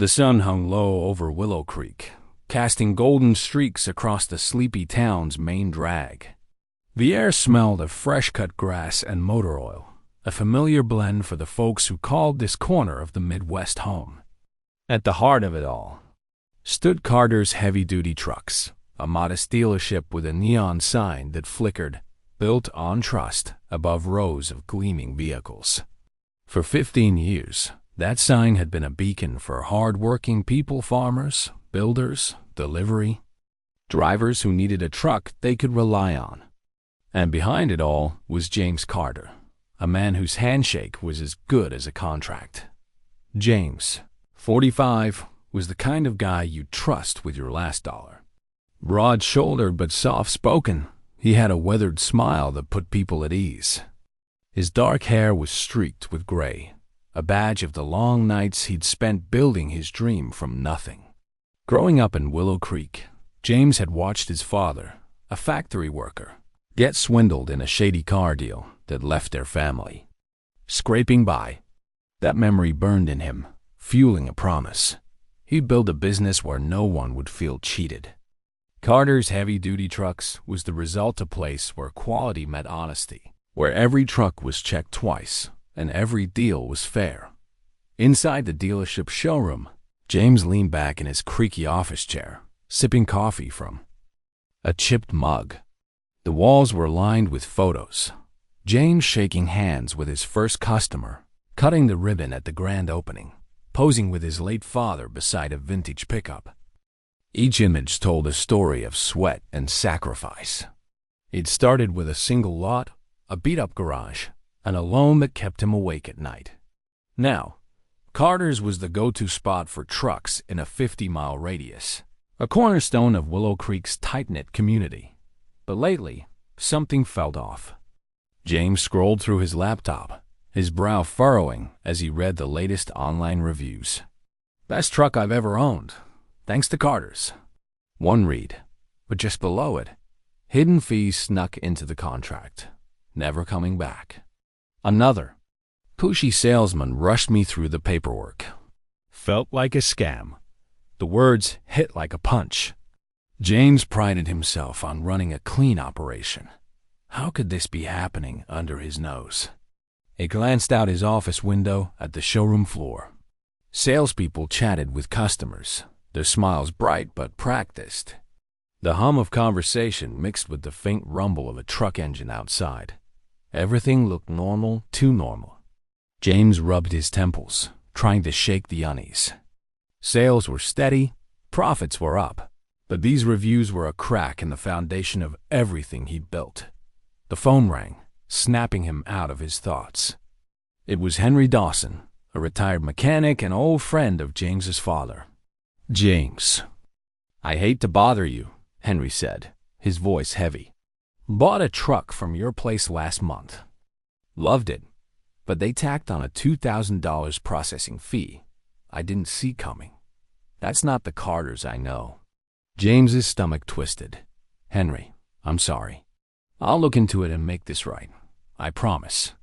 The sun hung low over Willow Creek, casting golden streaks across the sleepy town's main drag. The air smelled of fresh-cut grass and motor oil, a familiar blend for the folks who called this corner of the Midwest home. At the heart of it all stood Carter's heavy-duty trucks, a modest dealership with a neon sign that flickered, built on trust, above rows of gleaming vehicles. For 15 years, that sign had been a beacon for hardworking people, farmers, builders, delivery, drivers who needed a truck they could rely on. And behind it all was James Carter, a man whose handshake was as good as a contract. James, 45, was the kind of guy you'd trust with your last dollar. Broad-shouldered but soft-spoken, he had a weathered smile that put people at ease. His dark hair was streaked with gray, a badge of the long nights he'd spent building his dream from nothing. Growing up in Willow Creek, James had watched his father, a factory worker, get swindled in a shady car deal that left their family scraping by. That memory burned in him, fueling a promise. He'd build a business where no one would feel cheated. Carter's heavy-duty trucks was the result of a place where quality met honesty, where every truck was checked twice and every deal was fair. Inside the dealership showroom, James leaned back in his creaky office chair, sipping coffee from a chipped mug. The walls were lined with photos. James shaking hands with his first customer, cutting the ribbon at the grand opening, posing with his late father beside a vintage pickup. Each image told a story of sweat and sacrifice. It started with a single lot, a beat-up garage, and a loan that kept him awake at night. Now, Carter's was the go-to spot for trucks in a 50-mile radius, a cornerstone of Willow Creek's tight-knit community. But lately, something felt off. James scrolled through his laptop, his brow furrowing as he read the latest online reviews. "Best truck I've ever owned, thanks to Carter's." One read, but just below it, hidden fees snuck into the contract, never coming back. Another, pushy salesman rushed me through the paperwork. Felt like a scam. The words hit like a punch. James prided himself on running a clean operation. How could this be happening under his nose? He glanced out his office window at the showroom floor. Salespeople chatted with customers, their smiles bright but practiced. The hum of conversation mixed with the faint rumble of a truck engine outside. Everything looked normal, too normal. James rubbed his temples, trying to shake the unease. Sales were steady, profits were up, but these reviews were a crack in the foundation of everything he'd built. The phone rang, snapping him out of his thoughts. It was Henry Dawson, a retired mechanic and old friend of James's father. "James, I hate to bother you," Henry said, his voice heavy. "Bought a truck from your place last month. Loved it, but they tacked on a $2,000 processing fee I didn't see coming. That's not the Carters I know." James's stomach twisted. "Henry, I'm sorry. I'll look into it and make this right. I promise."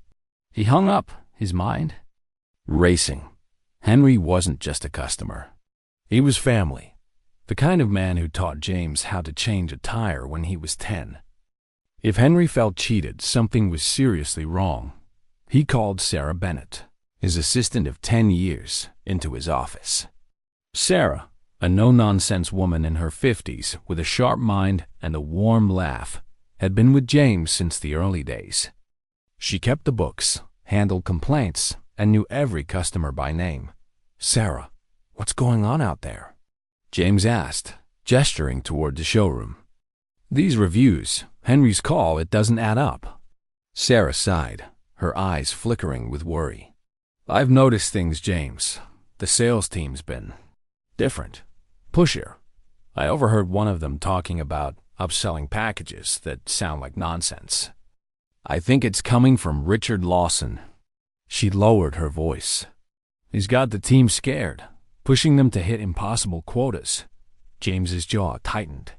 He hung up, his mind racing. Henry wasn't just a customer. He was family, the kind of man who taught James how to change a tire when he was 10. If Henry felt cheated, something was seriously wrong. He called Sarah Bennett, his assistant of 10 years, into his office. Sarah, a no-nonsense woman in her 50s with a sharp mind and a warm laugh, had been with James since the early days. She kept the books, handled complaints, and knew every customer by name. "Sarah, what's going on out there?" James asked, gesturing toward the showroom. "These reviews, Henry's call, it doesn't add up." Sarah sighed, her eyes flickering with worry. "I've noticed things, James. The sales team's been different, pushier. I overheard one of them talking about upselling packages that sound like nonsense. I think it's coming from Richard Lawson." She lowered her voice. "He's got the team scared, pushing them to hit impossible quotas." James's jaw tightened.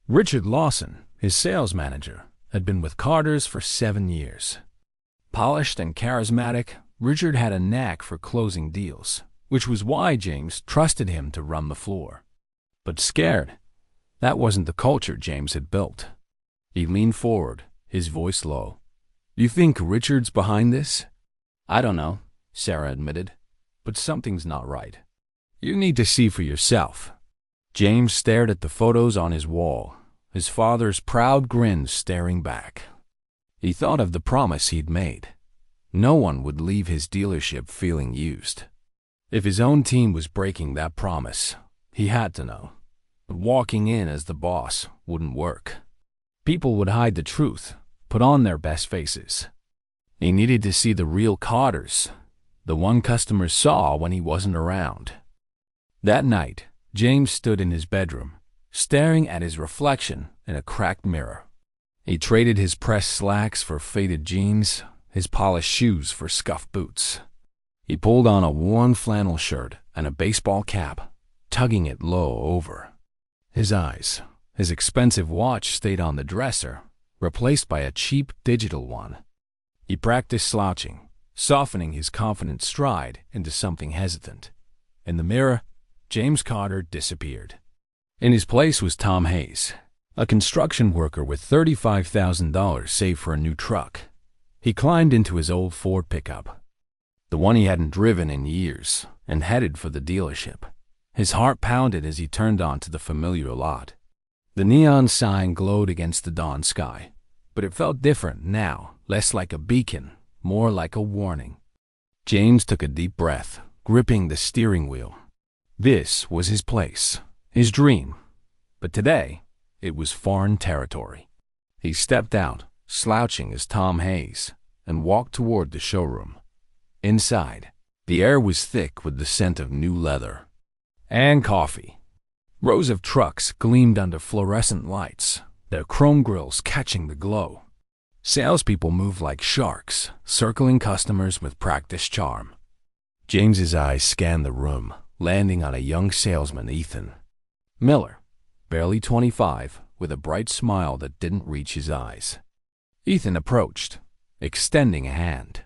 Richard Lawson, his sales manager, had been with Carter's for 7 years. Polished and charismatic, Richard had a knack for closing deals, which was why James trusted him to run the floor. But scared, that wasn't the culture James had built. He leaned forward, his voice low. "You think Richard's behind this?" "I don't know," Sarah admitted, "but something's not right. You need to see for yourself." James stared at the photos on his wall, his father's proud grin staring back. He thought of the promise he'd made. No one would leave his dealership feeling used. If his own team was breaking that promise, he had to know. But walking in as the boss wouldn't work. People would hide the truth, put on their best faces. He needed to see the real Carters, the one customers saw when he wasn't around. That night, James stood in his bedroom, staring at his reflection in a cracked mirror. He traded his pressed slacks for faded jeans, his polished shoes for scuffed boots. He pulled on a worn flannel shirt and a baseball cap, tugging it low over. His eyes, his expensive watch stayed on the dresser, replaced by a cheap digital one. He practiced slouching, softening his confident stride into something hesitant. In the mirror, James Carter disappeared. In his place was Tom Hayes, a construction worker with $35,000 saved for a new truck. He climbed into his old Ford pickup, the one he hadn't driven in years, and headed for the dealership. His heart pounded as he turned onto the familiar lot. The neon sign glowed against the dawn sky, but it felt different now, less like a beacon, more like a warning. James took a deep breath, gripping the steering wheel. This was his place, his dream. But today, it was foreign territory. He stepped out, slouching as Tom Hayes, and walked toward the showroom. Inside, the air was thick with the scent of new leather and coffee. Rows of trucks gleamed under fluorescent lights, their chrome grills catching the glow. Salespeople moved like sharks, circling customers with practiced charm. James's eyes scanned the room, landing on a young salesman, Ethan Miller, barely 25, with a bright smile that didn't reach his eyes. Ethan approached, extending a hand.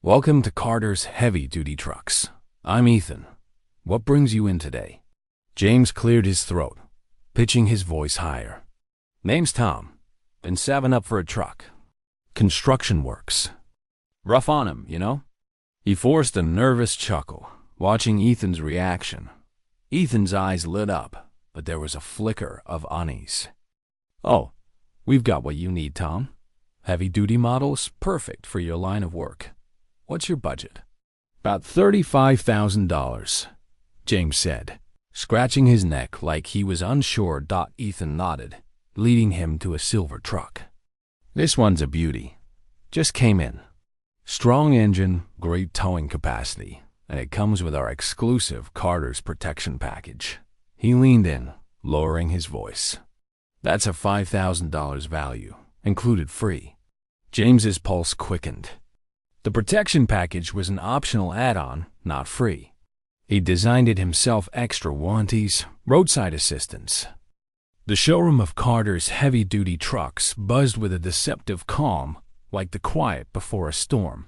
"Welcome to Carter's Heavy-Duty Trucks. I'm Ethan. What brings you in today?" James cleared his throat, pitching his voice higher. "Name's Tom. Been saving up for a truck. Construction works. Rough on him, you know?" He forced a nervous chuckle, watching Ethan's reaction. Ethan's eyes lit up, but there was a flicker of unease. "Oh, we've got what you need, Tom. Heavy-duty models, perfect for your line of work. What's your budget?" "About $35,000, James said, scratching his neck like he was unsure. Ethan nodded, leading him to a silver truck. "This one's a beauty. Just came in. Strong engine, great towing capacity, and it comes with our exclusive Carter's protection package." He leaned in, lowering his voice. "That's a $5,000 value, included free." James's pulse quickened. The protection package was an optional add-on, not free. He designed it himself: extra warranties, roadside assistance. The showroom of Carter's Heavy-Duty Trucks buzzed with a deceptive calm, like the quiet before a storm.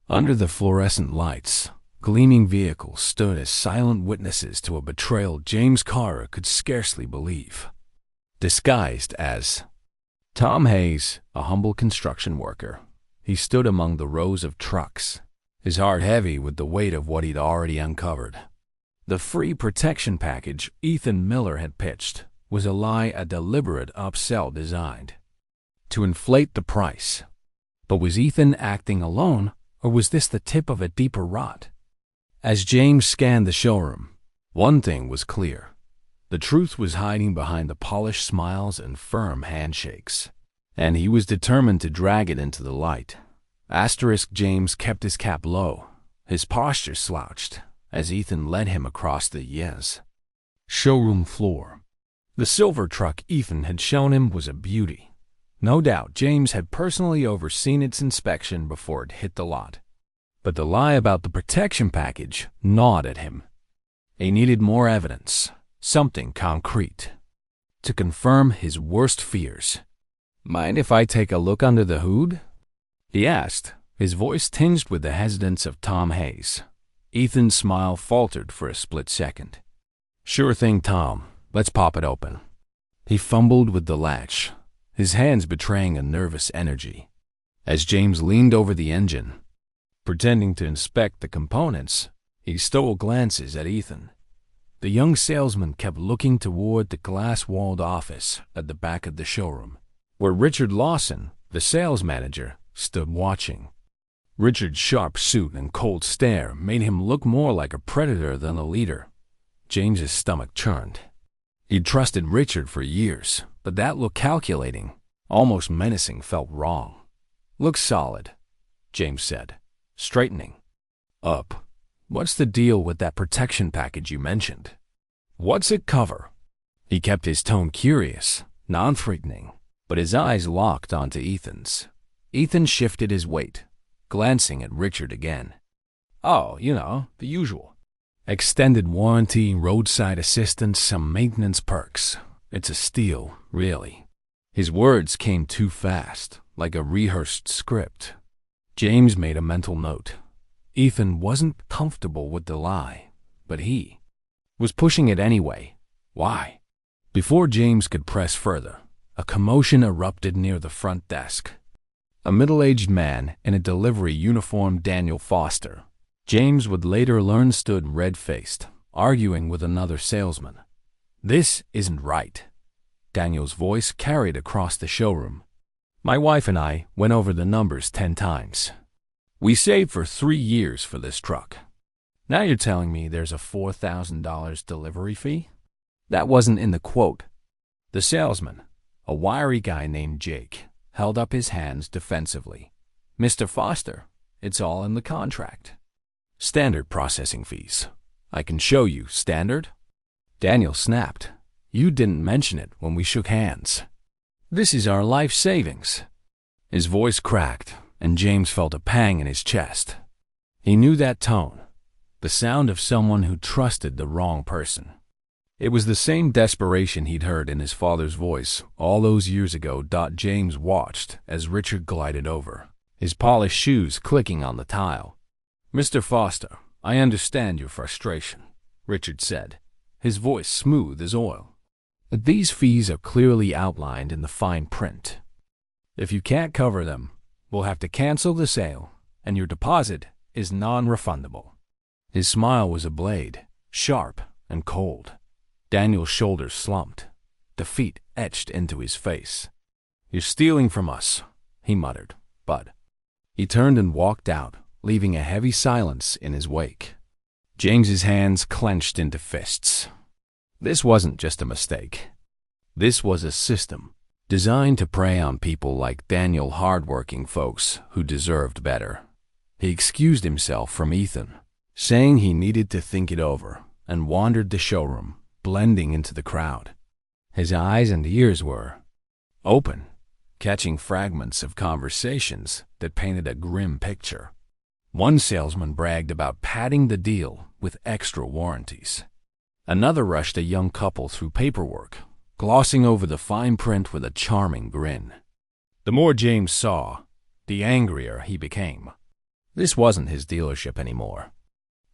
Under the fluorescent lights, gleaming vehicles stood as silent witnesses to a betrayal James Carter could scarcely believe. Disguised as Tom Hayes, a humble construction worker, he stood among the rows of trucks, his heart heavy with the weight of what he'd already uncovered. The free protection package Ethan Miller had pitched was a lie, a deliberate upsell designed to inflate the price. But was Ethan acting alone, or was this the tip of a deeper rot? As James scanned the showroom, one thing was clear. The truth was hiding behind the polished smiles and firm handshakes, and he was determined to drag it into the light. James kept his cap low, his posture slouched, as Ethan led him across the showroom floor. The silver truck Ethan had shown him was a beauty. No doubt James had personally overseen its inspection before it hit the lot. But the lie about the protection package gnawed at him. He needed more evidence, something concrete, to confirm his worst fears. "Mind if I take a look under the hood?" he asked, his voice tinged with the hesitance of Tom Hayes. Ethan's smile faltered for a split second. "Sure thing, Tom. Let's pop it open." He fumbled with the latch, his hands betraying a nervous energy. As James leaned over the engine, pretending to inspect the components, he stole glances at Ethan. The young salesman kept looking toward the glass-walled office at the back of the showroom, where Richard Lawson, the sales manager, stood watching. Richard's sharp suit and cold stare made him look more like a predator than a leader. James's stomach churned. He'd trusted Richard for years, but that look calculating, almost menacing, felt wrong. "Looks solid," James said, straightening up. "What's the deal with that protection package you mentioned? What's it cover?" He kept his tone curious, non-threatening, but his eyes locked onto Ethan's. Ethan shifted his weight, glancing at Richard again. "Oh, the usual. Extended warranty, roadside assistance, some maintenance perks. It's a steal, really." His words came too fast, like a rehearsed script. James made a mental note. Ethan wasn't comfortable with the lie, but he was pushing it anyway. Why? Before James could press further, a commotion erupted near the front desk. A middle-aged man in a delivery uniform, Daniel Foster, James would later learn, stood red-faced, arguing with another salesman. "This isn't right." Daniel's voice carried across the showroom. "My wife and I went over the numbers 10 times. We saved for 3 years for this truck. Now you're telling me there's a $4,000 delivery fee? That wasn't in the quote." The salesman, a wiry guy named Jake, held up his hands defensively. "Mr. Foster, it's all in the contract. Standard processing fees. I can show you standard." Daniel snapped. "You didn't mention it when we shook hands. This is our life savings." His voice cracked, and James felt a pang in his chest. He knew that tone, the sound of someone who trusted the wrong person. It was the same desperation he'd heard in his father's voice all those years ago. James watched as Richard glided over, his polished shoes clicking on the tile. "Mr. Foster, I understand your frustration," Richard said, his voice smooth as oil. "But these fees are clearly outlined in the fine print. If you can't cover them, we'll have to cancel the sale, and your deposit is non-refundable." His smile was a blade, sharp and cold. Daniel's shoulders slumped, defeat etched into his face. "You're stealing from us," he muttered, "Bud." He turned and walked out, leaving a heavy silence in his wake. James's hands clenched into fists. This wasn't just a mistake. This was a system designed to prey on people like Daniel, hardworking folks who deserved better. He excused himself from Ethan, saying he needed to think it over, and wandered the showroom, blending into the crowd. His eyes and ears were open, catching fragments of conversations that painted a grim picture. One salesman bragged about padding the deal with extra warranties. Another rushed a young couple through paperwork, glossing over the fine print with a charming grin. The more James saw, the angrier he became. This wasn't his dealership anymore.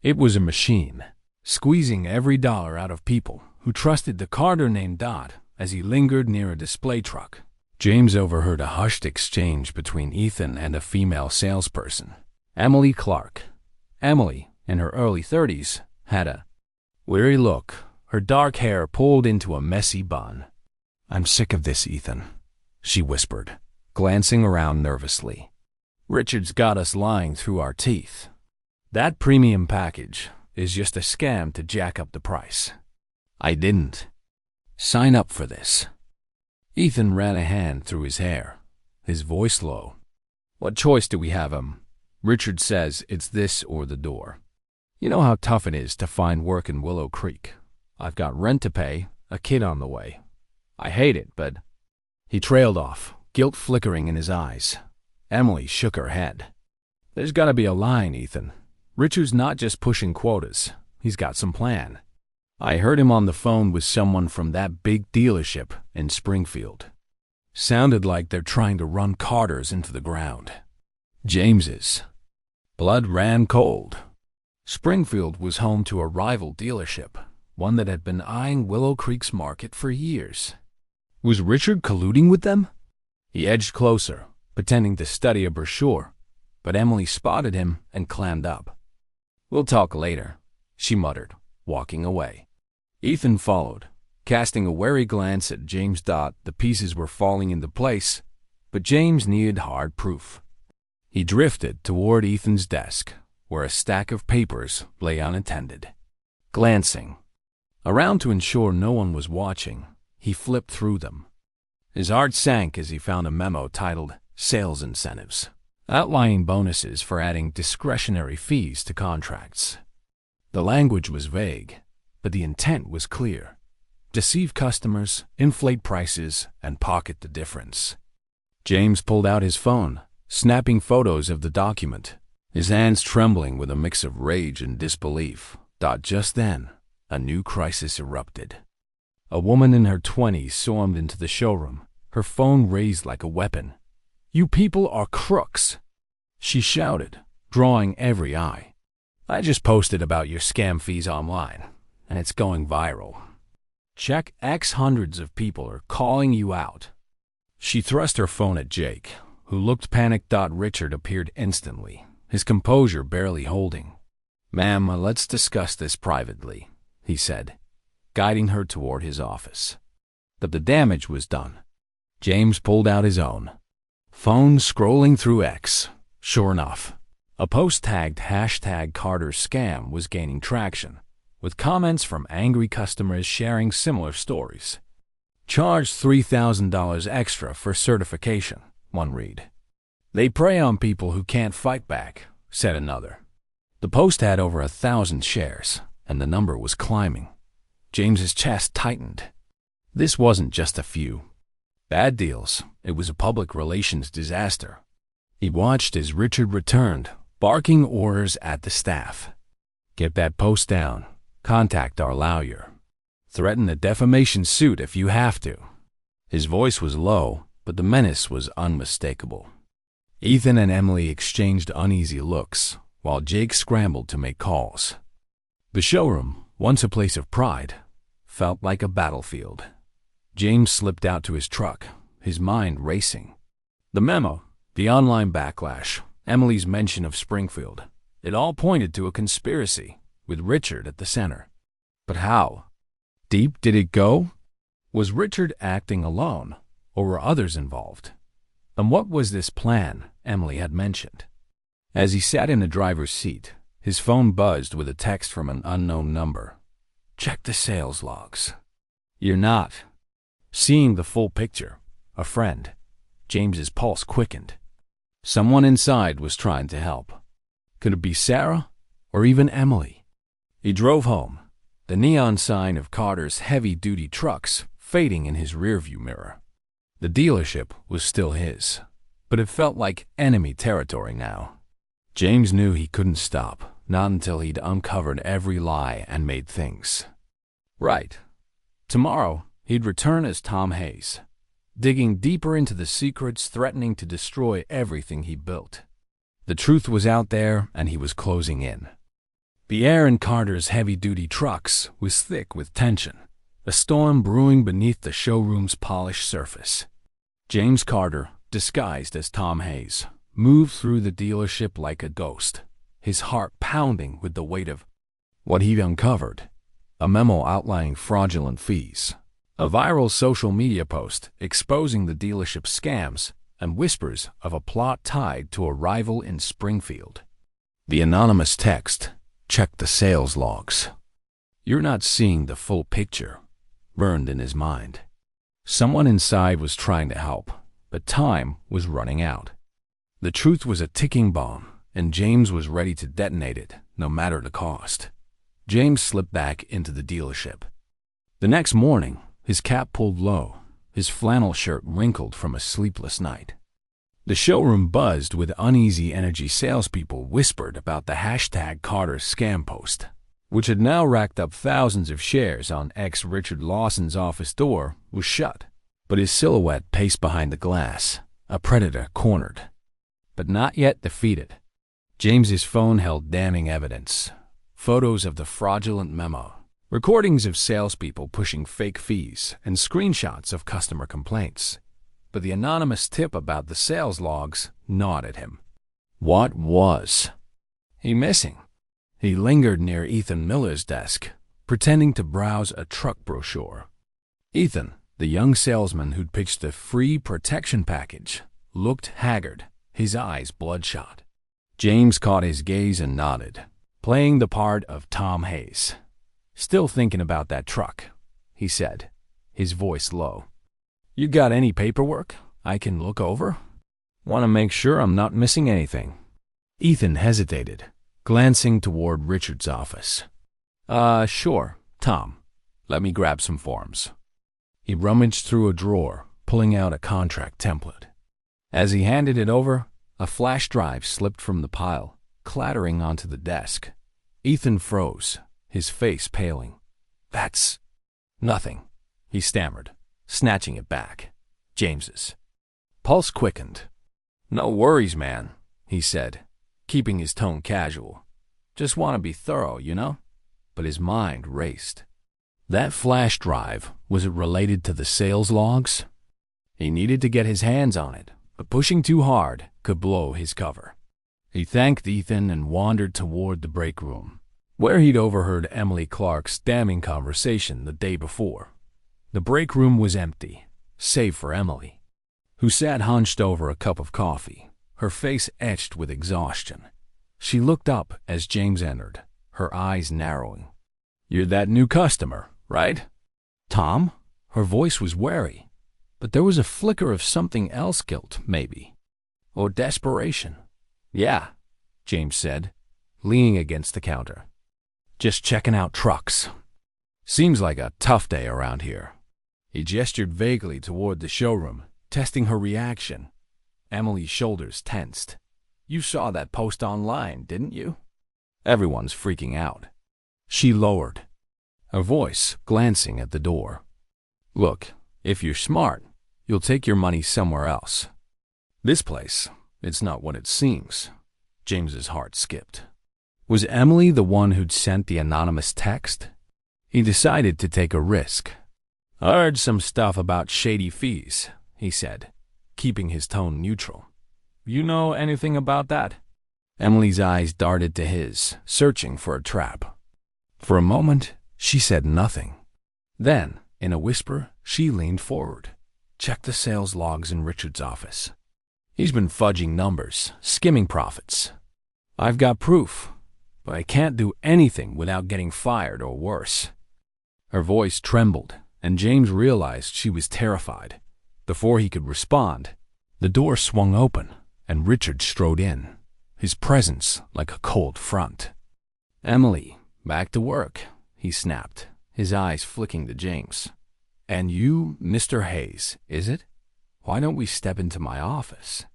It was a machine, squeezing every dollar out of people who trusted the carter named Dot as he lingered near a display truck. James overheard a hushed exchange between Ethan and a female salesperson, Emily Clark. Emily, in her early 30s, had a weary look, her dark hair pulled into a messy bun. "I'm sick of this, Ethan," she whispered, glancing around nervously. "Richard's got us lying through our teeth. That premium package is just a scam to jack up the price. I didn't sign up for this." Ethan ran a hand through his hair, his voice low. "What choice do we have, Richard says it's this or the door. You know how tough it is to find work in Willow Creek. I've got rent to pay, a kid on the way. I hate it, but—" He trailed off, guilt flickering in his eyes. Emily shook her head. "There's got to be a line, Ethan. Richard's not just pushing quotas. He's got some plan. I heard him on the phone with someone from that big dealership in Springfield. Sounded like they're trying to run Carter's into the ground." James's blood ran cold. Springfield was home to a rival dealership, one that had been eyeing Willow Creek's market for years. Was Richard colluding with them? He edged closer, pretending to study a brochure, but Emily spotted him and clammed up. "We'll talk later," she muttered, walking away. Ethan followed, casting a wary glance at James. The pieces were falling into place, but James needed hard proof. He drifted toward Ethan's desk, where a stack of papers lay unattended. Glancing around to ensure no one was watching, he flipped through them. His heart sank as he found a memo titled Sales Incentives, outlining bonuses for adding discretionary fees to contracts. The language was vague, but the intent was clear: deceive customers, inflate prices, and pocket the difference. James pulled out his phone, snapping photos of the document, his hands trembling with a mix of rage and disbelief. Just then, a new crisis erupted. A woman in her 20s stormed into the showroom, her phone raised like a weapon. "You people are crooks," she shouted, drawing every eye. "I just posted about your scam fees online, and it's going viral. Check X, hundreds of people are calling you out." She thrust her phone at Jake, who looked panicked. Richard appeared instantly, his composure barely holding. "Ma'am, let's discuss this privately," he said, guiding her toward his office. But the damage was done. James pulled out his own phone, scrolling through X. Sure enough, a post tagged #Carter's scam was gaining traction, with comments from angry customers sharing similar stories. "Charge $3,000 extra for certification," one read. "They prey on people who can't fight back," said another. The post had over 1,000 shares, and the number was climbing. James's chest tightened. This wasn't just a few bad deals, it was a public relations disaster. He watched as Richard returned, barking orders at the staff. "Get that post down. Contact our lawyer. Threaten a defamation suit if you have to." His voice was low, but the menace was unmistakable. Ethan and Emily exchanged uneasy looks, while Jake scrambled to make calls. The showroom, once a place of pride, felt like a battlefield. James slipped out to his truck, his mind racing. The memo, the online backlash, Emily's mention of Springfield, it all pointed to a conspiracy, with Richard at the center. But how deep did it go? Was Richard acting alone, or were others involved? And what was this plan Emily had mentioned? As he sat in the driver's seat, his phone buzzed with a text from an unknown number. "Check the sales logs." "You're not." Seeing the full picture, a friend, James's pulse quickened. Someone inside was trying to help. Could it be Sarah, or even Emily? He drove home, the neon sign of Carter's heavy-duty trucks fading in his rearview mirror. The dealership was still his, but it felt like enemy territory now. James knew he couldn't stop, not until he'd uncovered every lie and made things right. Tomorrow, he'd return as Tom Hayes, digging deeper into the secrets threatening to destroy everything he built. The truth was out there, and he was closing in. The air in Carter's heavy-duty trucks was thick with tension, a storm brewing beneath the showroom's polished surface. James Carter, disguised as Tom Hayes, moved through the dealership like a ghost, his heart pounding with the weight of what he'd uncovered: a memo outlining fraudulent fees, a viral social media post exposing the dealership's scams, and whispers of a plot tied to a rival in Springfield. The anonymous text: "Check the sales logs." "You're not seeing the full picture," burned in his mind. Someone inside was trying to help, but time was running out. The truth was a ticking bomb, and James was ready to detonate it, no matter the cost. James slipped back into the dealership. The next morning, his cap pulled low, his flannel shirt wrinkled from a sleepless night. The showroom buzzed with uneasy energy. Salespeople whispered about the #Carter's scam post, which had now racked up thousands of shares on X. Richard Lawson's office door was shut, but his silhouette paced behind the glass, a predator cornered, but not yet defeated. James's phone held damning evidence: photos of the fraudulent memo, recordings of salespeople pushing fake fees, and screenshots of customer complaints. But the anonymous tip about the sales logs gnawed at him. What was he missing? He lingered near Ethan Miller's desk, pretending to browse a truck brochure. Ethan, the young salesman who'd pitched the free protection package, looked haggard, his eyes bloodshot. James caught his gaze and nodded, playing the part of Tom Hayes. "Still thinking about that truck," he said, his voice low. "You got any paperwork I can look over? Want to make sure I'm not missing anything." Ethan hesitated, glancing toward Richard's office. Sure, Tom. Let me grab some forms." He rummaged through a drawer, pulling out a contract template. As he handed it over, a flash drive slipped from the pile, clattering onto the desk. Ethan froze, his face paling. "That's nothing," he stammered, snatching it back. James's pulse quickened. "No worries, man," he said, keeping his tone casual. "Just want to be thorough, you know?" But his mind raced. That flash drive, was it related to the sales logs? He needed to get his hands on it, but pushing too hard could blow his cover. He thanked Ethan and wandered toward the break room, where he'd overheard Emily Clark's damning conversation the day before. The break room was empty, save for Emily, who sat hunched over a cup of coffee, her face etched with exhaustion. She looked up as James entered, her eyes narrowing. "You're that new customer, right?" "Tom?" Her voice was wary, but there was a flicker of something else, guilt, maybe, or desperation. "Yeah," James said, leaning against the counter. "Just checking out trucks. Seems like a tough day around here." He gestured vaguely toward the showroom, testing her reaction. Emily's shoulders tensed. "You saw that post online, didn't you? Everyone's freaking out." She lowered, her voice glancing at the door. "Look, if you're smart, you'll take your money somewhere else. This place, it's not what it seems." James's heart skipped. Was Emily the one who'd sent the anonymous text? He decided to take a risk. "I heard some stuff about shady fees," he said, keeping his tone neutral. "You know anything about that?" Emily's eyes darted to his, searching for a trap. For a moment, she said nothing. Then, in a whisper, she leaned forward. "Check the sales logs in Richard's office. He's been fudging numbers, skimming profits. I've got proof, but I can't do anything without getting fired or worse." Her voice trembled, and James realized she was terrified. Before he could respond, the door swung open, and Richard strode in, his presence like a cold front. "Emily, back to work," he snapped, his eyes flicking to James. "And you, Mr. Hayes, is it? Why don't we step into my office?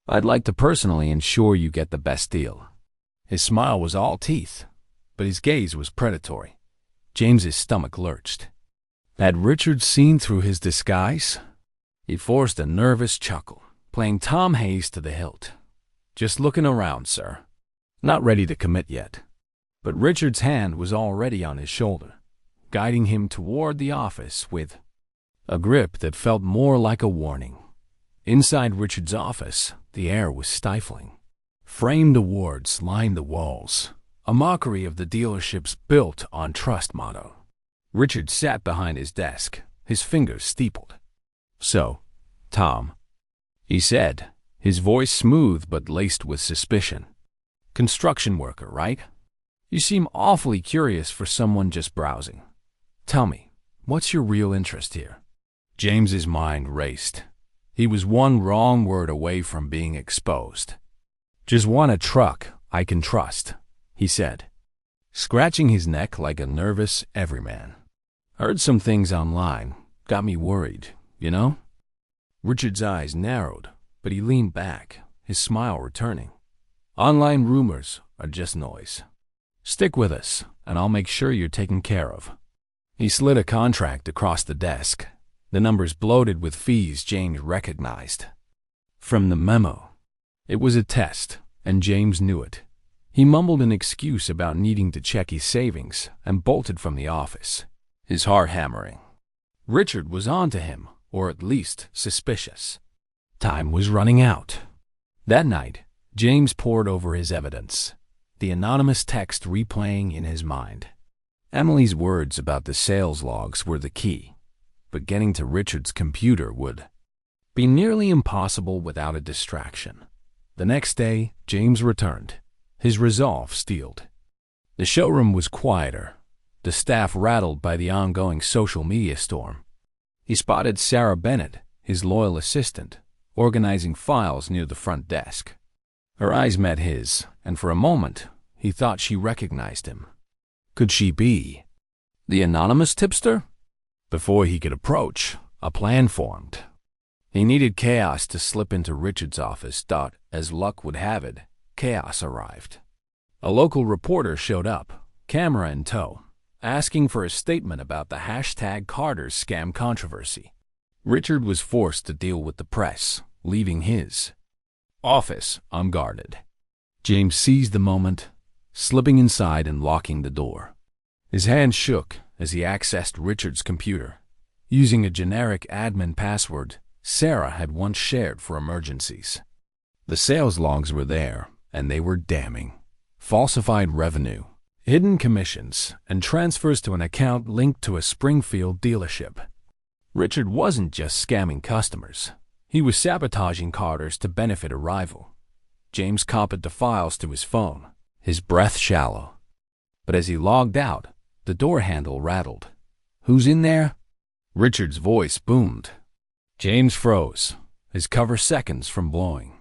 I'd like to personally ensure you get the best deal." His smile was all teeth, but his gaze was predatory. James's stomach lurched. Had Richard seen through his disguise? He forced a nervous chuckle, playing Tom Hayes to the hilt. "Just looking around, sir. Not ready to commit yet." But Richard's hand was already on his shoulder, guiding him toward the office with a grip that felt more like a warning. Inside Richard's office, the air was stifling. Framed awards lined the walls, a mockery of the dealership's built on trust motto. Richard sat behind his desk, his fingers steepled. "So, Tom," he said, his voice smooth but laced with suspicion. "Construction worker, right? You seem awfully curious for someone just browsing. Tell me, what's your real interest here?" James's mind raced. He was one wrong word away from being exposed. "Just want a truck I can trust," he said, scratching his neck like a nervous everyman. "Heard some things online. Got me worried, you know?" Richard's eyes narrowed, but he leaned back, his smile returning. "Online rumors are just noise. Stick with us, and I'll make sure you're taken care of." He slid a contract across the desk, the numbers bloated with fees James recognized. From the memo. It was a test, and James knew it. He mumbled an excuse about needing to check his savings and bolted from the office, his heart hammering. Richard was on to him, or at least suspicious. Time was running out. That night, James pored over his evidence, the anonymous text replaying in his mind. Emily's words about the sales logs were the key, but getting to Richard's computer would be nearly impossible without a distraction. The next day, James returned, his resolve steeled. The showroom was quieter, the staff rattled by the ongoing social media storm. He spotted Sarah Bennett, his loyal assistant, organizing files near the front desk. Her eyes met his, and for a moment, he thought she recognized him. Could she be the anonymous tipster? Before he could approach, a plan formed. He needed chaos to slip into Richard's office. As luck would have it, chaos arrived. A local reporter showed up, camera in tow, asking for a statement about the #Carter's scam controversy. Richard was forced to deal with the press, leaving his office unguarded. James seized the moment, slipping inside and locking the door. His hand shook as he accessed Richard's computer, using a generic admin password Sarah had once shared for emergencies. The sales logs were there, and they were damning. Falsified revenue, hidden commissions, and transfers to an account linked to a Springfield dealership. Richard wasn't just scamming customers. He was sabotaging Carter's to benefit a rival. James copied the files to his phone, his breath shallow. But as he logged out, the door handle rattled. "Who's in there?" Richard's voice boomed. James froze, his cover seconds from blowing.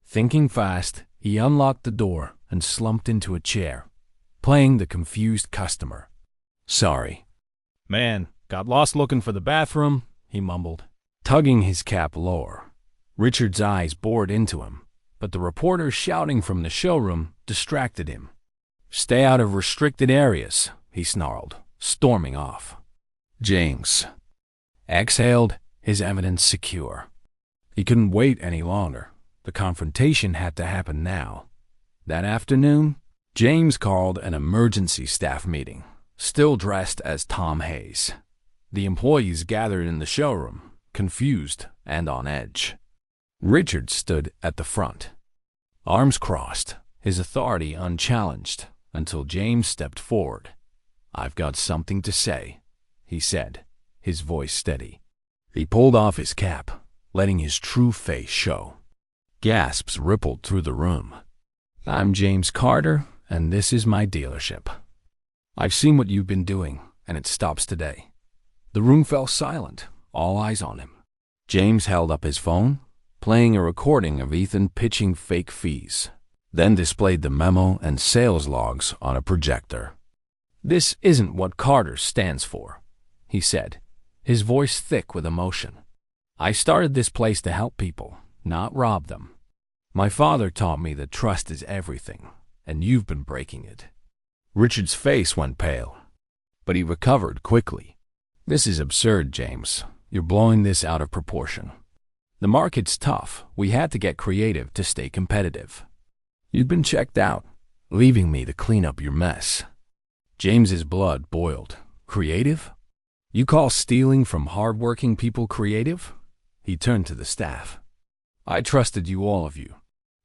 Thinking fast, he unlocked the door and slumped into a chair, playing the confused customer. "Sorry." "Man, got lost looking for the bathroom," he mumbled, tugging his cap lower. Richard's eyes bored into him, but the reporter shouting from the showroom distracted him. "Stay out of restricted areas," he snarled, storming off. James exhaled, his evidence secure. He couldn't wait any longer. The confrontation had to happen now. That afternoon, James called an emergency staff meeting, still dressed as Tom Hayes. The employees gathered in the showroom, confused and on edge. Richard stood at the front, arms crossed, his authority unchallenged, until James stepped forward. "I've got something to say," he said, his voice steady. He pulled off his cap, letting his true face show. Gasps rippled through the room. "I'm James Carter, and this is my dealership. I've seen what you've been doing, and it stops today." The room fell silent, all eyes on him. James held up his phone, playing a recording of Ethan pitching fake fees, then displayed the memo and sales logs on a projector. "This isn't what Carter stands for," he said, his voice thick with emotion. "I started this place to help people, not rob them. My father taught me that trust is everything, and you've been breaking it." Richard's face went pale, but he recovered quickly. "This is absurd, James. You're blowing this out of proportion. The market's tough. We had to get creative to stay competitive. You've been checked out, leaving me to clean up your mess." James's blood boiled. "Creative? You call stealing from hardworking people creative?" He turned to the staff. "I trusted you, all of you.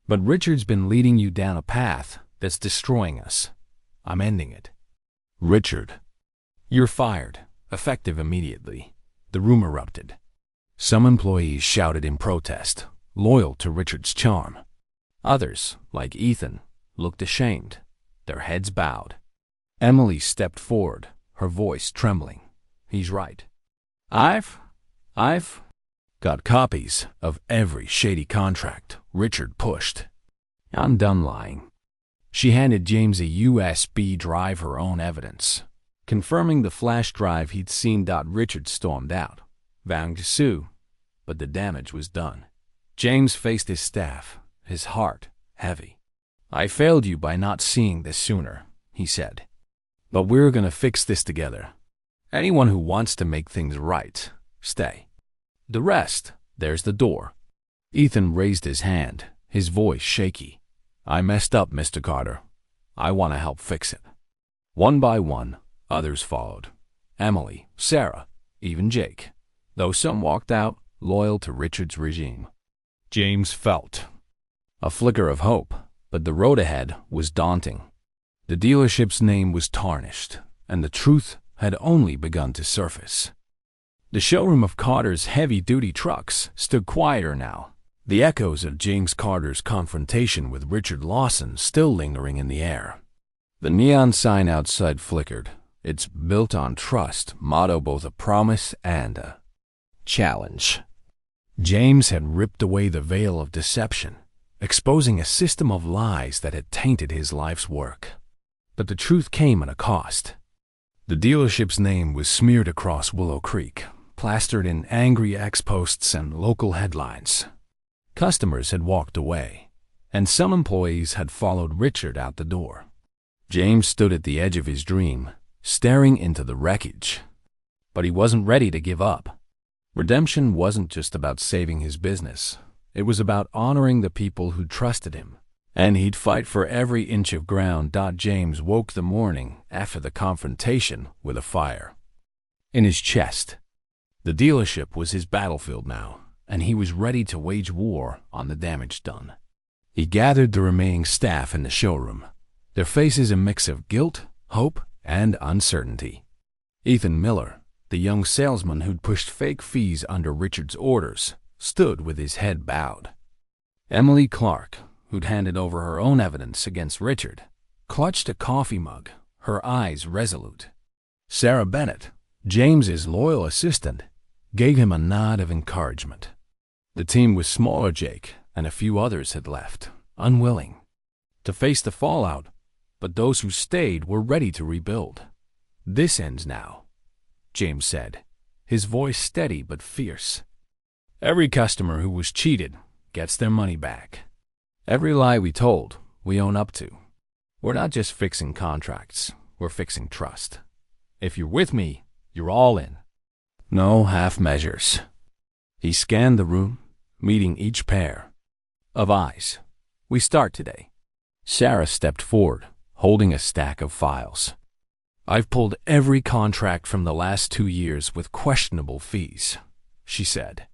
But Richard's been leading you down a path that's destroying us. I'm ending it." "Richard, you're fired, effective immediately." The room erupted. Some employees shouted in protest, loyal to Richard's charm. Others, like Ethan, looked ashamed, their heads bowed. Emily stepped forward, her voice trembling. "He's right. I've got copies of every shady contract Richard pushed. I'm done lying." She handed James a USB drive, her own evidence, confirming the flash drive he'd seen. Richard stormed out, vowing to sue, but the damage was done. James faced his staff, his heart heavy. "I failed you by not seeing this sooner," he said. "But we're gonna fix this together. Anyone who wants to make things right, stay. The rest, there's the door." Ethan raised his hand, his voice shaky. "I messed up, Mr. Carter. I want to help fix it." One by one, others followed. Emily, Sarah, even Jake, though some walked out, loyal to Richard's regime. James felt a flicker of hope, but the road ahead was daunting. The dealership's name was tarnished, and the truth had only begun to surface. The showroom of Carter's heavy-duty trucks stood quieter now, the echoes of James Carter's confrontation with Richard Lawson still lingering in the air. The neon sign outside flickered, its "built on trust" motto both a promise and a challenge. James had ripped away the veil of deception, exposing a system of lies that had tainted his life's work. But the truth came at a cost. The dealership's name was smeared across Willow Creek, plastered in angry ex-posts and local headlines. Customers had walked away, and some employees had followed Richard out the door. James stood at the edge of his dream, staring into the wreckage. But he wasn't ready to give up. Redemption wasn't just about saving his business. It was about honoring the people who trusted him. And he'd fight for every inch of ground. James woke the morning after the confrontation with a fire in his chest. The dealership was his battlefield now, and he was ready to wage war on the damage done. He gathered the remaining staff in the showroom, their faces a mix of guilt, hope, and uncertainty. Ethan Miller, the young salesman who'd pushed fake fees under Richard's orders, stood with his head bowed. Emily Clark, who'd handed over her own evidence against Richard, clutched a coffee mug, her eyes resolute. Sarah Bennett, James's loyal assistant, gave him a nod of encouragement. The team was smaller. Jake and a few others had left, unwilling to face the fallout, but those who stayed were ready to rebuild. "This ends now," James said, his voice steady but fierce. "Every customer who was cheated gets their money back. Every lie we told, we own up to. We're not just fixing contracts, we're fixing trust. If you're with me, you're all in. No half measures." He scanned the room, meeting each pair of eyes. "We start today." Sarah stepped forward, holding a stack of files. "I've pulled every contract from the last 2 years with questionable fees," she said.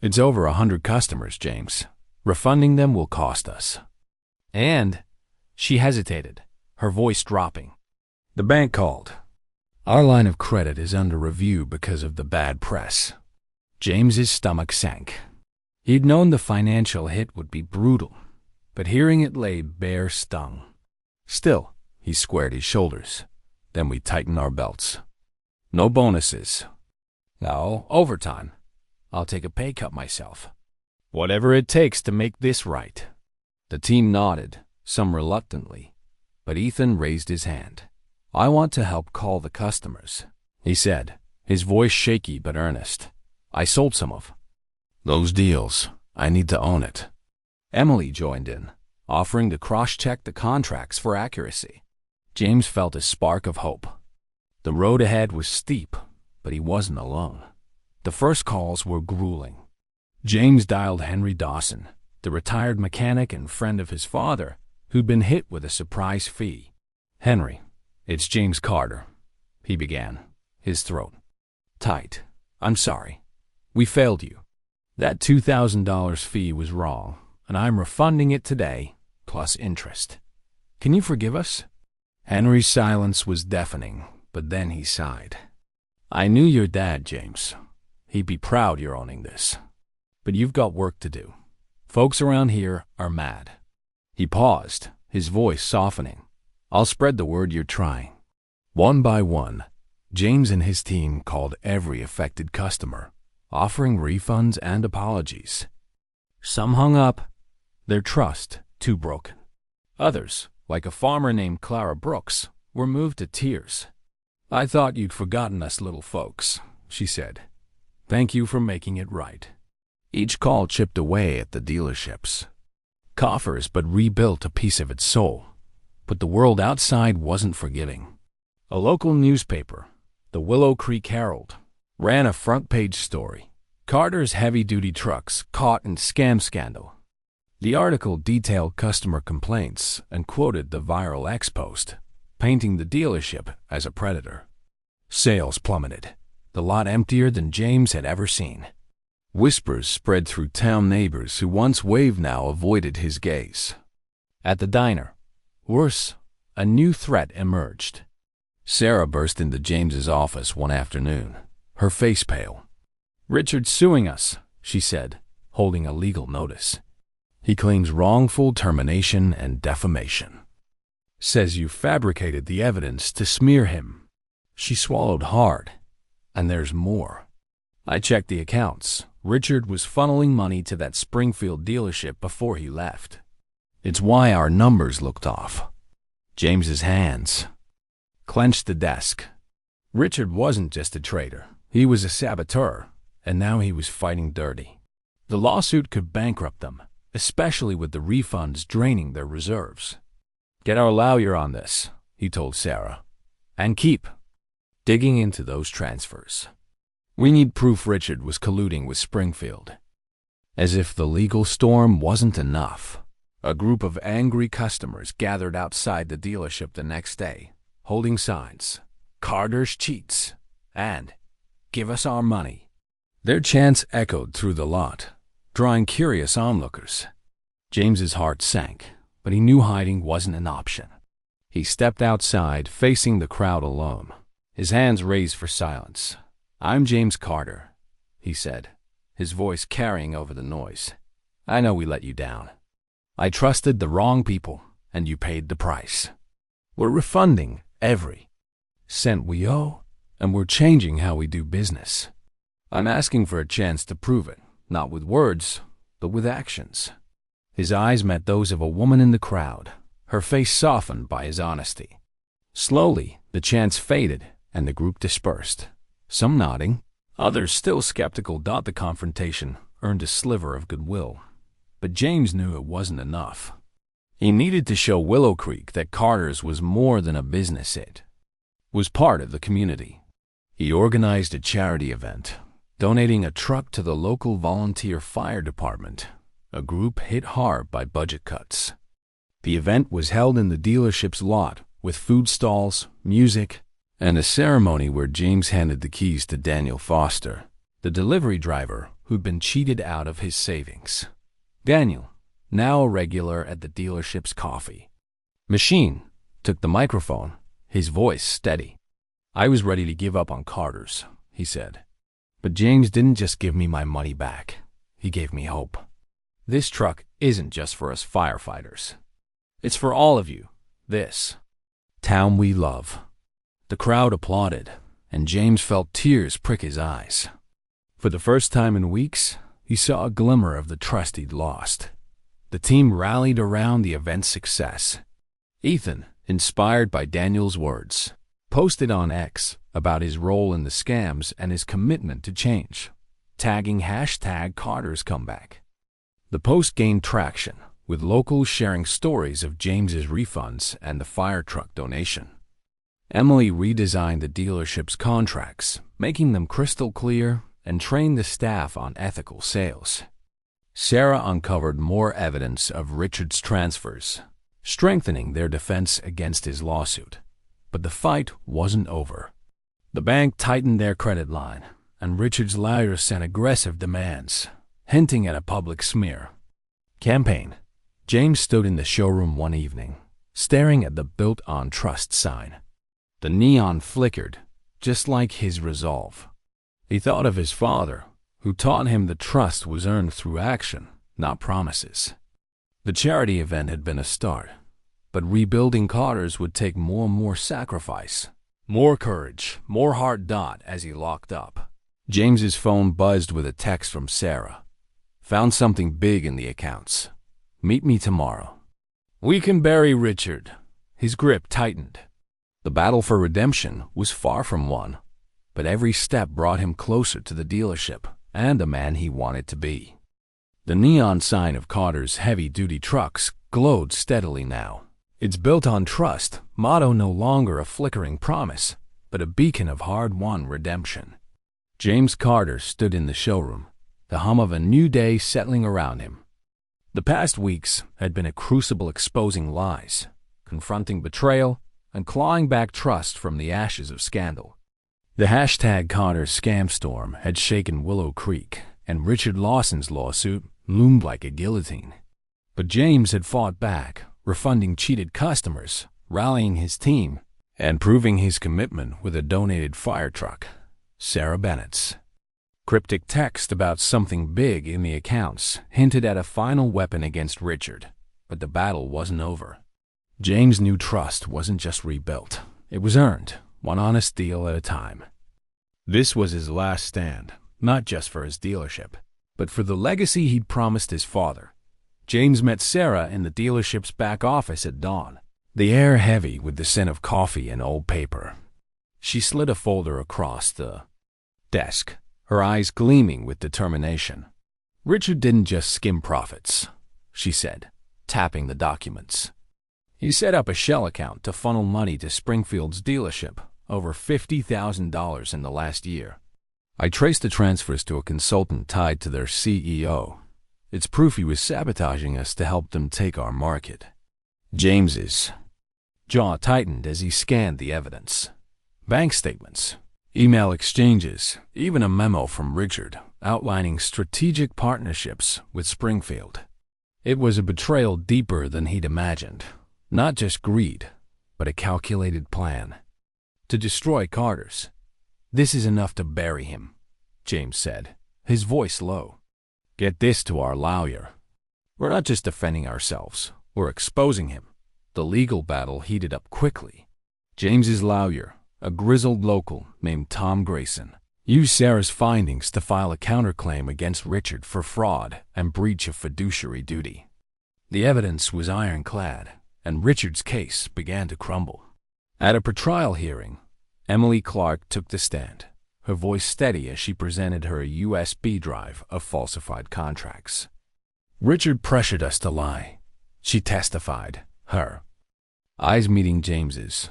"It's over 100 customers, James. Refunding them will cost us." And she hesitated, her voice dropping. "The bank called. Our line of credit is under review because of the bad press." James's stomach sank. He'd known the financial hit would be brutal, but hearing it laid bare stung. Still, he squared his shoulders. "Then we tighten our belts. No bonuses. No overtime. I'll take a pay cut myself. Whatever it takes to make this right." The team nodded, some reluctantly, but Ethan raised his hand. "I want to help call the customers," he said, his voice shaky but earnest. "I sold some of those deals. I need to own it." Emily joined in, offering to cross-check the contracts for accuracy. James felt a spark of hope. The road ahead was steep, but he wasn't alone. The first calls were grueling. James dialed Henry Dawson, the retired mechanic and friend of his father, who'd been hit with a surprise fee. "Henry, it's James Carter," he began, his throat tight. "I'm sorry. We failed you. That $2,000 fee was wrong, and I'm refunding it today, plus interest. Can you forgive us?" Henry's silence was deafening, but then he sighed. "I knew your dad, James. He'd be proud you're owning this. But you've got work to do. Folks around here are mad." He paused, his voice softening. "I'll spread the word you're trying." One by one, James and his team called every affected customer, offering refunds and apologies. Some hung up, their trust too broken. Others, like a farmer named Clara Brooks, were moved to tears. "I thought you'd forgotten us little folks," she said. "Thank you for making it right." Each call chipped away at the dealerships. Coffers but rebuilt a piece of its soul. But the world outside wasn't forgiving. A local newspaper, the Willow Creek Herald, ran a front-page story. Carter's heavy-duty trucks caught in scam scandal. The article detailed customer complaints and quoted the viral X post, painting the dealership as a predator. Sales plummeted, the lot emptier than James had ever seen. Whispers spread through town. Neighbors who once waved now avoided his gaze. At the diner, worse, a new threat emerged. Sarah burst into James's office one afternoon, her face pale. "Richard's suing us," she said, holding a legal notice. "He claims wrongful termination and defamation. Says you fabricated the evidence to smear him." She swallowed hard. "And there's more. I checked the accounts. Richard was funneling money to that Springfield dealership before he left. It's why our numbers looked off." James's hands clenched the desk. Richard wasn't just a traitor. He was a saboteur, and now he was fighting dirty. The lawsuit could bankrupt them, especially with the refunds draining their reserves. "Get our lawyer on this," he told Sarah, "and keep digging into those transfers. We need proof Richard was colluding with Springfield." As if the legal storm wasn't enough, a group of angry customers gathered outside the dealership the next day, holding signs, "Carter's cheats," and "Give us our money." Their chants echoed through the lot, drawing curious onlookers. James's heart sank, but he knew hiding wasn't an option. He stepped outside, facing the crowd alone, his hands raised for silence. "I'm James Carter," he said, his voice carrying over the noise. "I know we let you down. I trusted the wrong people, and you paid the price. We're refunding every cent we owe, and we're changing how we do business. I'm asking for a chance to prove it, not with words, but with actions." His eyes met those of a woman in the crowd, her face softened by his honesty. Slowly, the chants faded, and the group dispersed. Some nodding, others still skeptical. The confrontation earned a sliver of goodwill, but James knew it wasn't enough. He needed to show Willow Creek that Carter's was more than a business. It was part of the community. He organized a charity event, donating a truck to the local volunteer fire department, a group hit hard by budget cuts. The event was held in the dealership's lot, with food stalls, music, and a ceremony where James handed the keys to Daniel Foster, the delivery driver who'd been cheated out of his savings. Daniel, now a regular at the dealership's coffee machine, took the microphone, his voice steady. "I was ready to give up on Carter's," he said. "But James didn't just give me my money back. He gave me hope. This truck isn't just for us firefighters. It's for all of you. This town we love." The crowd applauded, and James felt tears prick his eyes. For the first time in weeks, he saw a glimmer of the trust he'd lost. The team rallied around the event's success. Ethan, inspired by Daniel's words, posted on X about his role in the scams and his commitment to change, tagging #Carter's comeback. The post gained traction, with locals sharing stories of James's refunds and the fire truck donation. Emily redesigned the dealership's contracts, making them crystal clear, and trained the staff on ethical sales. Sarah uncovered more evidence of Richard's transfers, strengthening their defense against his lawsuit. But the fight wasn't over. The bank tightened their credit line, and Richard's lawyer sent aggressive demands, hinting at a public smear campaign. James stood in the showroom one evening, staring at the "Built on Trust" sign. The neon flickered, just like his resolve. He thought of his father, who taught him that trust was earned through action, not promises. The charity event had been a start, but rebuilding Carter's would take more and more sacrifice, more courage, more heart. As he locked up, James's phone buzzed with a text from Sarah. "Found something big in the accounts. Meet me tomorrow. We can bury Richard." His grip tightened. The battle for redemption was far from won, but every step brought him closer to the dealership and the man he wanted to be. The neon sign of Carter's heavy-duty trucks glowed steadily now, its "Built on Trust" motto no longer a flickering promise, but a beacon of hard-won redemption. James Carter stood in the showroom, the hum of a new day settling around him. The past weeks had been a crucible exposing lies, confronting betrayal, and clawing back trust from the ashes of scandal. The #Carter scam storm had shaken Willow Creek, and Richard Lawson's lawsuit loomed like a guillotine. But James had fought back, refunding cheated customers, rallying his team, and proving his commitment with a donated fire truck, Sarah Bennett's. Cryptic text about something big in the accounts hinted at a final weapon against Richard, but the battle wasn't over. James' new trust wasn't just rebuilt, it was earned, one honest deal at a time. This was his last stand, not just for his dealership, but for the legacy he'd promised his father. James met Sarah in the dealership's back office at dawn, the air heavy with the scent of coffee and old paper. She slid a folder across the desk, her eyes gleaming with determination. "Richard didn't just skim profits," she said, tapping the documents. "He set up a shell account to funnel money to Springfield's dealership, over $50,000 in the last year. I traced the transfers to a consultant tied to their CEO. It's proof he was sabotaging us to help them take our market." James's jaw tightened as he scanned the evidence. Bank statements, email exchanges, even a memo from Richard outlining strategic partnerships with Springfield. It was a betrayal deeper than he'd imagined. Not just greed, but a calculated plan. To destroy Carter's. "This is enough to bury him," James said, his voice low. "Get this to our lawyer. We're not just defending ourselves, we're exposing him." The legal battle heated up quickly. James's lawyer, a grizzled local named Tom Grayson, used Sarah's findings to file a counterclaim against Richard for fraud and breach of fiduciary duty. The evidence was ironclad, and Richard's case began to crumble. At a pretrial hearing, Emily Clark took the stand, her voice steady as she presented her USB drive of falsified contracts. "Richard pressured us to lie," she testified, her eyes meeting James's.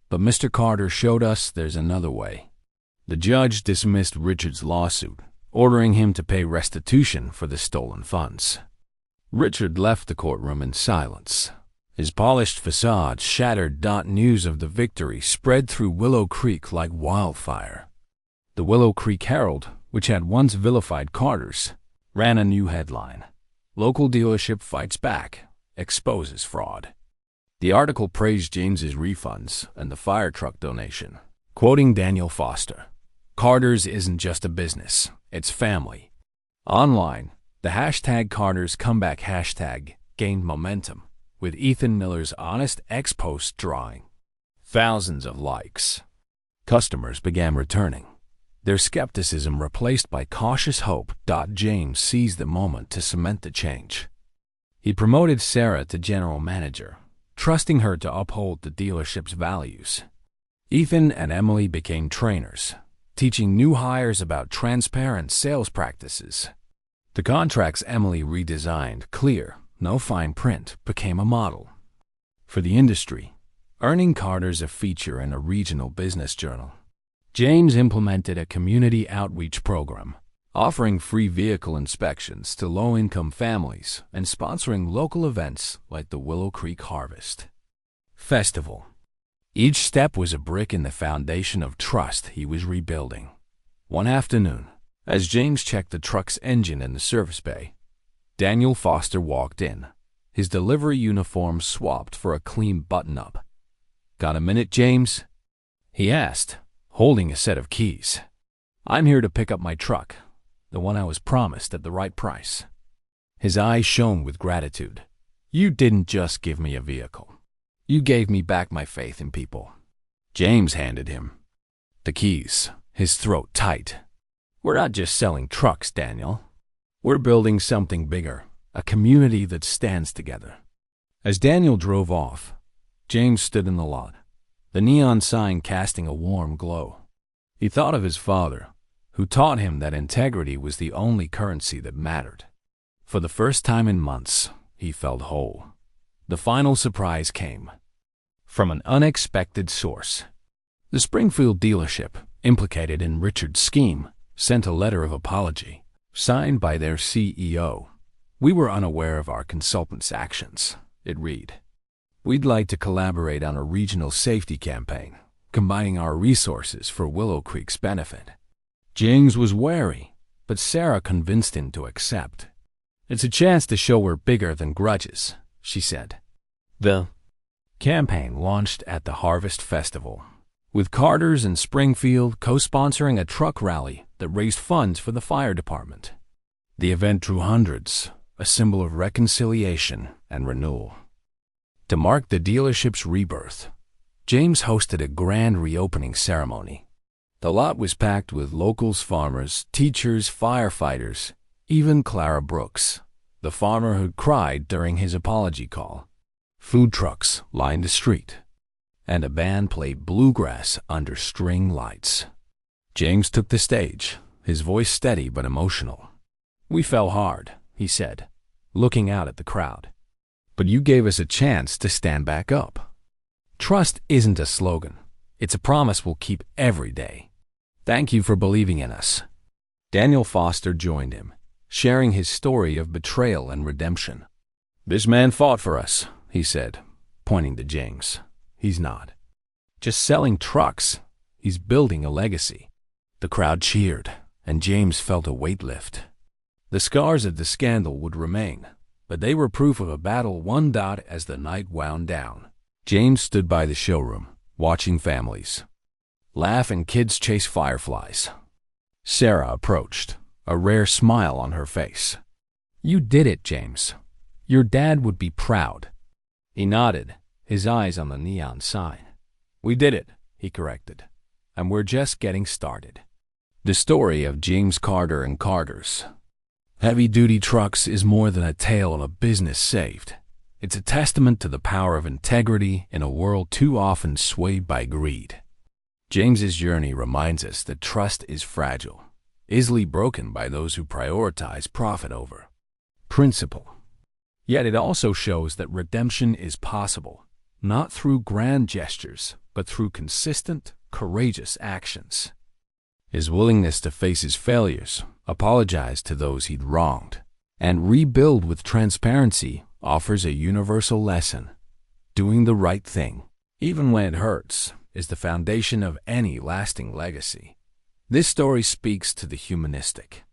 "But Mr. Carter showed us there's another way." The judge dismissed Richard's lawsuit, ordering him to pay restitution for the stolen funds. Richard left the courtroom in silence. His polished facade shattered. News of the victory spread through Willow Creek like wildfire. The Willow Creek Herald, which had once vilified Carter's, ran a new headline: "Local dealership fights back, exposes fraud." The article praised James's refunds and the fire truck donation, quoting Daniel Foster, "Carter's isn't just a business, it's family." Online, the #Carter's comeback hashtag gained momentum, with Ethan Miller's honest ex-post drawing thousands of likes. Customers began returning, their skepticism replaced by cautious hope. James seized the moment to cement the change. He promoted Sarah to general manager, trusting her to uphold the dealership's values. Ethan and Emily became trainers, teaching new hires about transparent sales practices. The contracts Emily redesigned, clear, no fine print, became a model. For the industry, earning Carter's a feature in a regional business journal. James implemented a community outreach program, offering free vehicle inspections to low-income families and sponsoring local events like the Willow Creek Harvest Festival. Each step was a brick in the foundation of trust he was rebuilding. One afternoon, as James checked the truck's engine in the service bay, Daniel Foster walked in, his delivery uniform swapped for a clean button-up. "Got a minute, James?" he asked, holding a set of keys. "I'm here to pick up my truck, the one I was promised at the right price." His eyes shone with gratitude. "You didn't just give me a vehicle. You gave me back my faith in people." James handed him the keys, his throat tight. "We're not just selling trucks, Daniel. We're building something bigger, a community that stands together." As Daniel drove off, James stood in the lot, the neon sign casting a warm glow. He thought of his father, who taught him that integrity was the only currency that mattered. For the first time in months, he felt whole. The final surprise came from an unexpected source. The Springfield dealership, implicated in Richard's scheme, sent a letter of apology, signed by their CEO. We were unaware of our consultant's actions, it read. We'd like to collaborate on a regional safety campaign, combining our resources for Willow Creek's benefit. James was wary, but Sarah convinced him to accept. It's a chance to show we're bigger than grudges, she said. The campaign launched at the Harvest Festival, with Carter's and Springfield co-sponsoring a truck rally that raised funds for the fire department. The event drew hundreds, a symbol of reconciliation and renewal. To mark the dealership's rebirth, James hosted a grand reopening ceremony. The lot was packed with locals, farmers, teachers, firefighters, even Clara Brooks, the farmer who'd cried during his apology call. Food trucks lined the street, and a band played bluegrass under string lights. James took the stage, his voice steady but emotional. We fell hard, he said, looking out at the crowd. But you gave us a chance to stand back up. Trust isn't a slogan. It's a promise we'll keep every day. Thank you for believing in us. Daniel Foster joined him, sharing his story of betrayal and redemption. This man fought for us, he said, pointing to James. He's not just selling trucks. He's building a legacy. The crowd cheered, and James felt a weight lift. The scars of the scandal would remain, but they were proof of a battle won as the night wound down. James stood by the showroom, watching families laugh and kids chase fireflies. Sarah approached, a rare smile on her face. You did it, James. Your dad would be proud. He nodded, his eyes on the neon sign. We did it, he corrected, and we're just getting started. The story of James Carter and Carter's heavy-duty trucks is more than a tale of a business saved. It's a testament to the power of integrity in a world too often swayed by greed. James's journey reminds us that trust is fragile, easily broken by those who prioritize profit over principle. Yet it also shows that redemption is possible, not through grand gestures, but through consistent, courageous actions. His willingness to face his failures, apologize to those he'd wronged, and rebuild with transparency offers a universal lesson. Doing the right thing, even when it hurts, is the foundation of any lasting legacy. This story speaks to the humanistic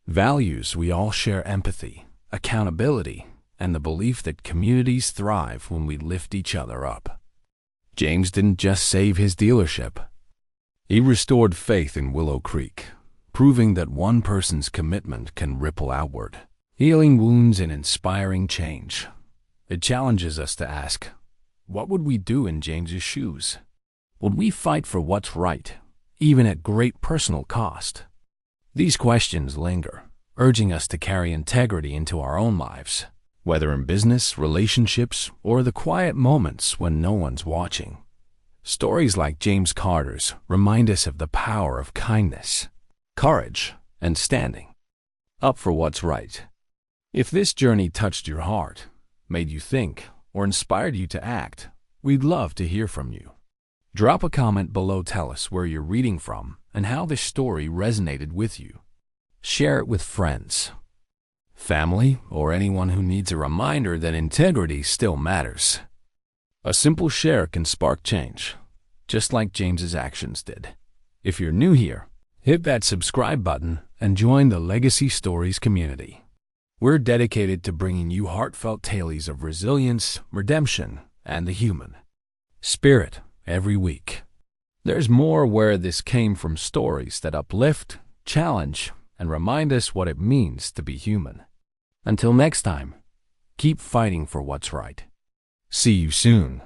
values we all share: empathy, accountability, and the belief that communities thrive when we lift each other up. James didn't just save his dealership. He restored faith in Willow Creek, proving that one person's commitment can ripple outward, healing wounds and inspiring change. It challenges us to ask, what would we do in James's shoes? Would we fight for what's right, even at great personal cost? These questions linger, urging us to carry integrity into our own lives, whether in business, relationships, or the quiet moments when no one's watching. Stories like James Carter's remind us of the power of kindness, courage, and standing up for what's right. If this journey touched your heart, made you think, or inspired you to act, we'd love to hear from you. Drop a comment below, tell us where you're reading from and how this story resonated with you. Share it with friends, family, or anyone who needs a reminder that integrity still matters. A simple share can spark change, just like James's actions did. If you're new here, hit that subscribe button and join the Legacy Stories community. We're dedicated to bringing you heartfelt tales of resilience, redemption, and the human spirit every week. There's more where this came from: stories that uplift, challenge, and remind us what it means to be human. Until next time, keep fighting for what's right. See you soon.